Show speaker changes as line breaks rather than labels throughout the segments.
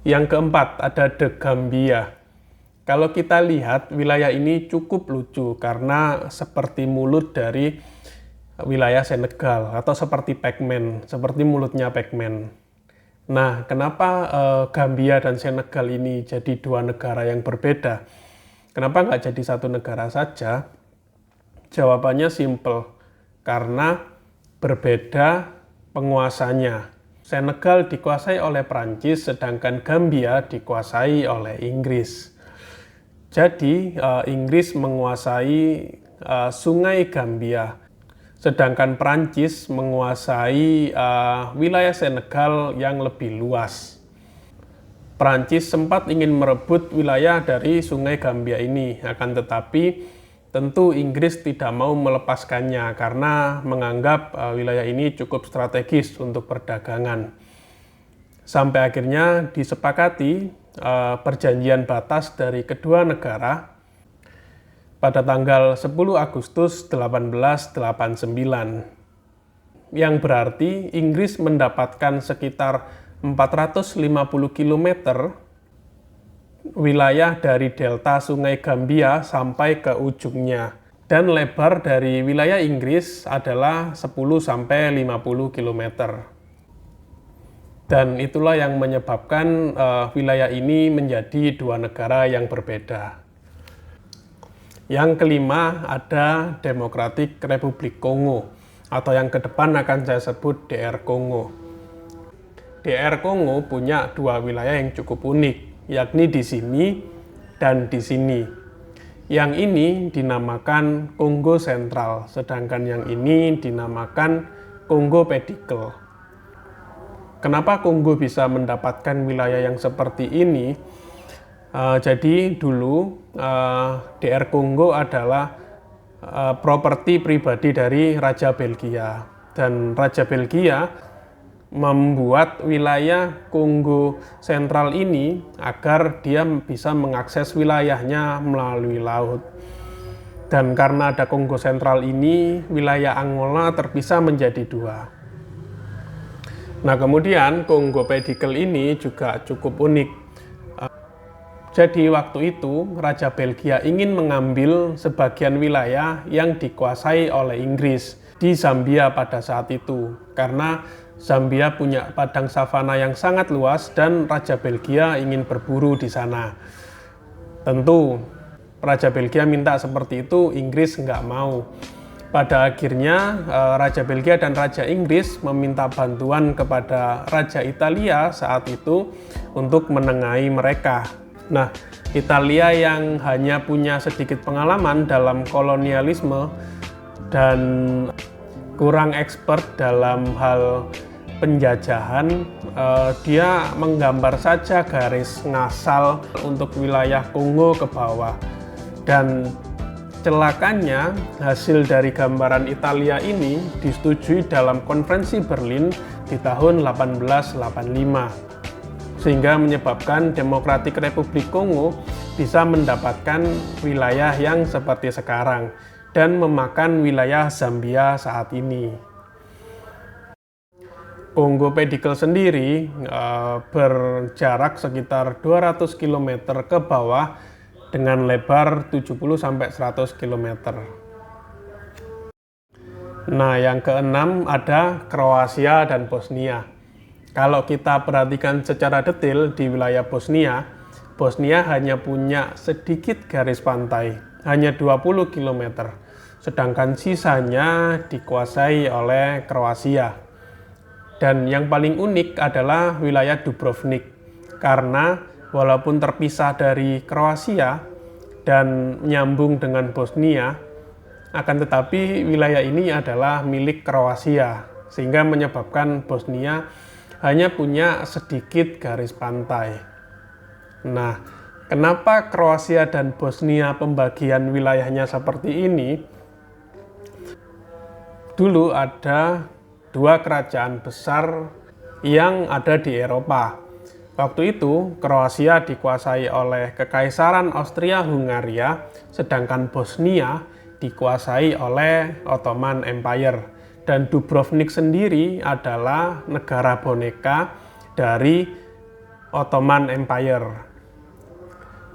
Yang keempat, ada The Gambia. Kalau kita lihat, wilayah ini cukup lucu karena seperti mulut dari wilayah Senegal atau seperti Pac-Man, seperti mulutnya Pac-Man. Nah, kenapa Gambia dan Senegal ini jadi dua negara yang berbeda? Kenapa nggak jadi satu negara saja? Jawabannya simple, karena berbeda penguasanya. Senegal dikuasai oleh Prancis, sedangkan Gambia dikuasai oleh Inggris. Jadi, Inggris menguasai sungai Gambia, sedangkan Prancis menguasai wilayah Senegal yang lebih luas. Prancis sempat ingin merebut wilayah dari sungai Gambia ini, akan tetapi tentu Inggris tidak mau melepaskannya karena menganggap wilayah ini cukup strategis untuk perdagangan. Sampai akhirnya disepakati perjanjian batas dari kedua negara pada tanggal 10 Agustus 1889, yang berarti Inggris mendapatkan sekitar 450 km wilayah dari delta sungai Gambia sampai ke ujungnya, dan lebar dari wilayah Inggris adalah 10-50 km. Dan itulah yang menyebabkan wilayah ini menjadi dua negara yang berbeda. Yang kelima, ada Democratic Republic Kongo, atau yang ke depan akan saya sebut DR Kongo. DR Kongo punya dua wilayah yang cukup unik, yakni di sini dan di sini. Yang ini dinamakan Kongo Sentral, sedangkan yang ini dinamakan Kongo Pedicle. Kenapa Kongo bisa mendapatkan wilayah yang seperti ini? Jadi dulu DR Kongo adalah properti pribadi dari Raja Belgia, dan Raja Belgia membuat wilayah Kongo Sentral ini agar dia bisa mengakses wilayahnya melalui laut. Dan karena ada Kongo Sentral ini, wilayah Angola terpisah menjadi dua. Nah, kemudian Kongo Pedicle ini juga cukup unik. Jadi waktu itu Raja Belgia ingin mengambil sebagian wilayah yang dikuasai oleh Inggris di Zambia pada saat itu, karena Zambia punya padang savana yang sangat luas dan Raja Belgia ingin berburu di sana. Tentu Raja Belgia minta seperti itu, Inggris nggak mau. Pada akhirnya Raja Belgia dan Raja Inggris meminta bantuan kepada Raja Italia saat itu untuk menengahi mereka. Nah, Italia yang hanya punya sedikit pengalaman dalam kolonialisme dan kurang expert dalam hal penjajahan, dia menggambar saja garis ngasal untuk wilayah Kongo ke bawah. Dan celakanya hasil dari gambaran Italia ini disetujui dalam konferensi Berlin di tahun 1885, sehingga menyebabkan Democratic Republic Kongo bisa mendapatkan wilayah yang seperti sekarang dan memakan wilayah Zambia saat ini. Kongo Pedicle sendiri berjarak sekitar 200 km ke bawah dengan lebar 70-100 km. Nah, yang keenam ada Kroasia dan Bosnia. Kalau kita perhatikan secara detail di wilayah Bosnia, Bosnia hanya punya sedikit garis pantai, hanya 20 km, sedangkan sisanya dikuasai oleh Kroasia. Dan yang paling unik adalah wilayah Dubrovnik, karena walaupun terpisah dari Kroasia dan nyambung dengan Bosnia, akan tetapi wilayah ini adalah milik Kroasia, sehingga menyebabkan Bosnia hanya punya sedikit garis pantai. Nah, kenapa Kroasia dan Bosnia pembagian wilayahnya seperti ini? Dulu ada dua kerajaan besar yang ada di Eropa. Waktu itu, Kroasia dikuasai oleh Kekaisaran Austria-Hungaria, sedangkan Bosnia dikuasai oleh Ottoman Empire. Dan Dubrovnik sendiri adalah negara boneka dari Ottoman Empire.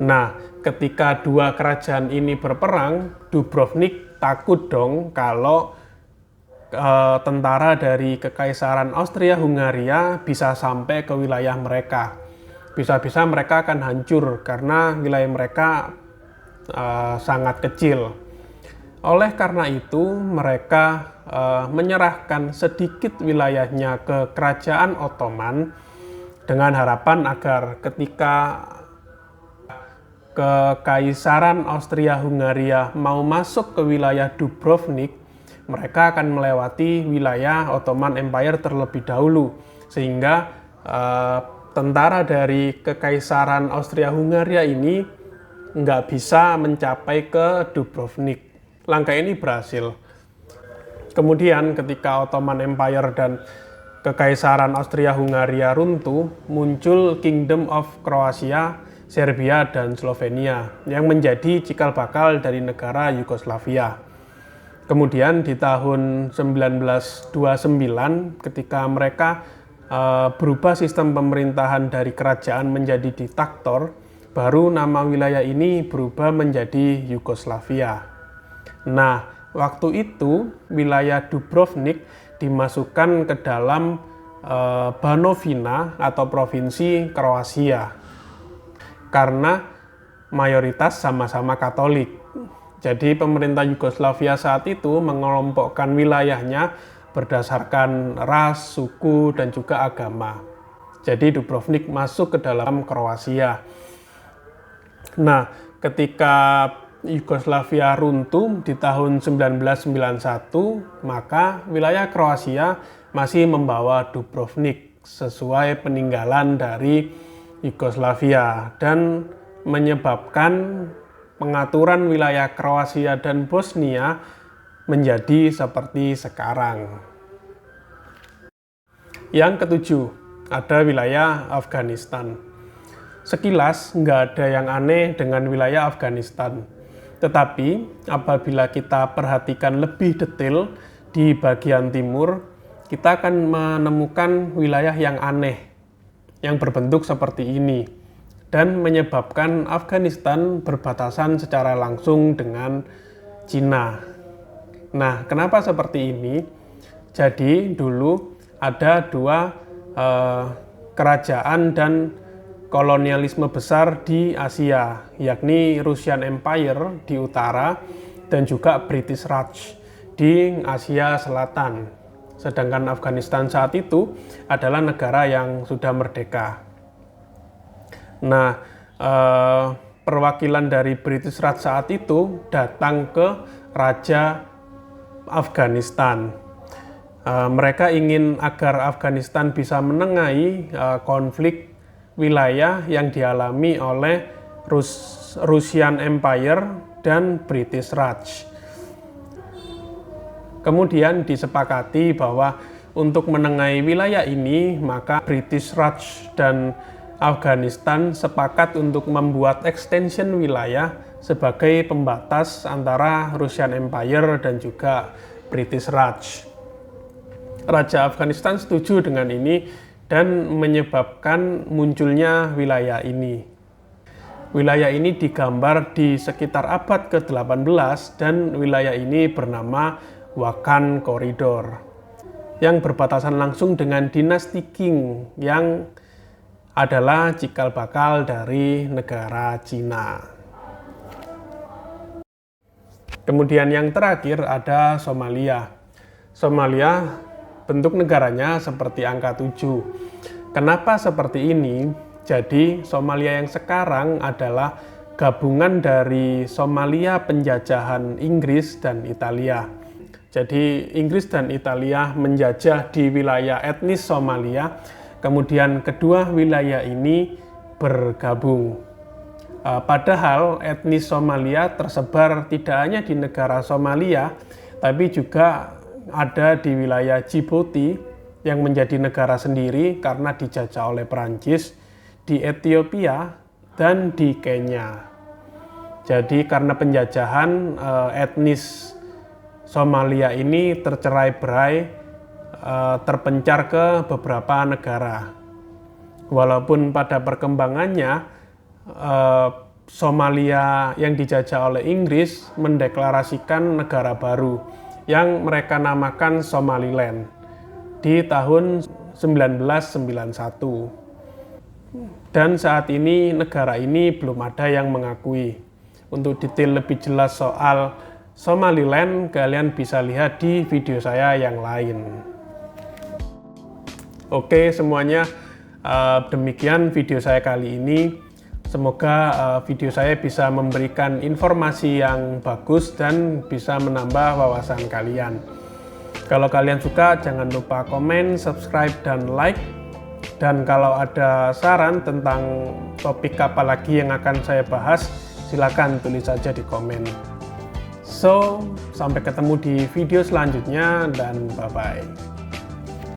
Nah, ketika dua kerajaan ini berperang, Dubrovnik takut dong kalau tentara dari Kekaisaran Austria-Hungaria bisa sampai ke wilayah mereka. Bisa-bisa mereka akan hancur karena wilayah mereka sangat kecil. Oleh karena itu, mereka menyerahkan sedikit wilayahnya ke Kerajaan Ottoman dengan harapan agar ketika Kekaisaran Austria-Hungaria mau masuk ke wilayah Dubrovnik, mereka akan melewati wilayah Ottoman Empire terlebih dahulu, sehingga tentara dari Kekaisaran Austria-Hungaria ini nggak bisa mencapai ke Dubrovnik. Langkah ini berhasil. Kemudian ketika Ottoman Empire dan Kekaisaran Austria-Hungaria runtuh, muncul Kingdom of Croatia, Serbia, dan Slovenia yang menjadi cikal bakal dari negara Yugoslavia. Kemudian di tahun 1929 ketika mereka berubah sistem pemerintahan dari kerajaan menjadi diktator, baru nama wilayah ini berubah menjadi Yugoslavia. Nah, waktu itu wilayah Dubrovnik dimasukkan ke dalam Banovina atau provinsi Kroasia karena mayoritas sama-sama Katolik. Jadi pemerintah Yugoslavia saat itu mengelompokkan wilayahnya berdasarkan ras, suku, dan juga agama. Jadi Dubrovnik masuk ke dalam Kroasia. Nah, ketika Yugoslavia runtuh di tahun 1991, maka wilayah Kroasia masih membawa Dubrovnik sesuai peninggalan dari Yugoslavia dan menyebabkan pengaturan wilayah Kroasia dan Bosnia menjadi seperti sekarang. Yang ketujuh, ada wilayah Afghanistan. Sekilas nggak ada yang aneh dengan wilayah Afghanistan. Tetapi apabila kita perhatikan lebih detail di bagian timur, kita akan menemukan wilayah yang aneh, yang berbentuk seperti ini, dan menyebabkan Afghanistan berbatasan secara langsung dengan Cina. Nah, kenapa seperti ini? Jadi dulu ada dua kerajaan dan kolonialisme besar di Asia, yakni Russian Empire di utara dan juga British Raj di Asia Selatan. Sedangkan Afghanistan saat itu adalah negara yang sudah merdeka. Nah, perwakilan dari British Raj saat itu datang ke Raja Afghanistan. Mereka ingin agar Afghanistan bisa menengahi konflik wilayah yang dialami oleh Russian Empire dan British Raj. Kemudian disepakati bahwa untuk menengahi wilayah ini, maka British Raj dan Afghanistan sepakat untuk membuat extension wilayah sebagai pembatas antara Russian Empire dan juga British Raj. Raja Afghanistan setuju dengan ini dan menyebabkan munculnya wilayah ini. Wilayah ini digambar di sekitar abad ke-18 dan wilayah ini bernama Wakhan Corridor yang berbatasan langsung dengan dinasti Qing yang adalah cikal bakal dari negara Cina. Kemudian yang terakhir ada Somalia. Somalia bentuk negaranya seperti angka 7. Kenapa seperti ini? Jadi Somalia yang sekarang adalah gabungan dari Somalia penjajahan Inggris dan Italia. Jadi Inggris dan Italia menjajah di wilayah etnis Somalia. Kemudian kedua wilayah ini bergabung. Padahal etnis Somalia tersebar tidak hanya di negara Somalia, tapi juga ada di wilayah Djibouti yang menjadi negara sendiri karena dijajah oleh Perancis, di Ethiopia, dan di Kenya. Jadi karena penjajahan etnis Somalia ini tercerai-berai, terpencar ke beberapa negara. Walaupun pada perkembangannya Somalia yang dijajah oleh Inggris mendeklarasikan negara baru yang mereka namakan Somaliland di tahun 1991. Dan saat ini negara ini belum ada yang mengakui. Untuk detail lebih jelas soal Somaliland, kalian bisa lihat di video saya yang lain. Oke semuanya, demikian video saya kali ini. Semoga video saya bisa memberikan informasi yang bagus dan bisa menambah wawasan kalian. Kalau kalian suka, jangan lupa komen, subscribe, dan like. Dan kalau ada saran tentang topik apa lagi yang akan saya bahas, silakan tulis saja di komen. So, sampai ketemu di video selanjutnya dan bye-bye.